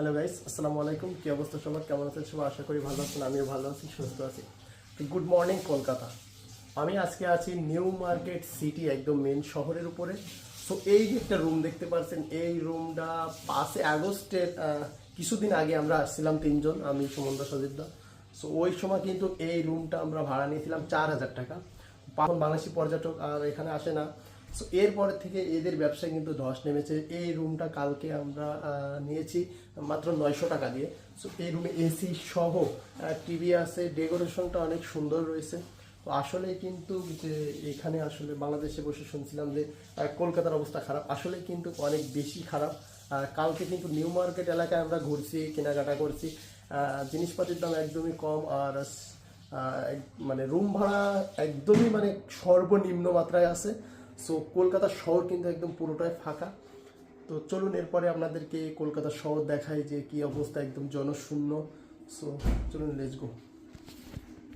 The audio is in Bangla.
হ্যালো গাইস, আসসালামু আলাইকুম। কি অবস্থা সবার, কেমন আছেন সবাই? আশা করি ভালো আছেন, আমিও ভালো আছি, সুস্থ আছি। Good morning Kolkata. আমি আজকে আছি নিউ মার্কেট সিটি, একদম মেন শহরের উপরে। সো এই যে একটা রুম দেখতে পাচ্ছেন, এই রুমটা 5 আগস্টের কিছুদিন আগে আমরা আসছিলাম তিনজন, আমি সুমন্ত সজিদা। সো ওই সময় কিন্তু এই রুমটা আমরা ভাড়া নিয়েছিলাম 4,000 টাকা। এখন বাংলাদেশি পর্যটক আর এখানে আসে না। সো এরপরে থেকে এদের ব্যবসায় কিন্তু ধস নেমেছে। এই রুমটা কালকে আমরা নিয়েছি মাত্র 900 টাকা দিয়ে। সো এই রুমে এসি সহ টিভি আছে, ডেকোরেশনটা অনেক সুন্দর রয়েছে। তো আসলে কিন্তু যে এখানে আসলে বাংলাদেশে বসে শুনছিলাম যে কলকাতার অবস্থা খারাপ, আসলে কিন্তু অনেক বেশি খারাপ। কালকে কিন্তু নিউ মার্কেট এলাকায় আমরা ঘুরছি, কেনাকাটা করছি, জিনিসপাতির দাম একদমই কম। আর মানে রুম ভাড়া একদমই মানে সর্বনিম্ন মাত্রায় আছে। সো কলকাতা শহর কিন্তু একদম পুরোটাই ফাঁকা। তো চলুন এরপরে আপনাদেরকে কলকাতা শহর দেখাই যে কি অবস্থা, একদম জনশূন্য। সো চলুন, লেটস গো।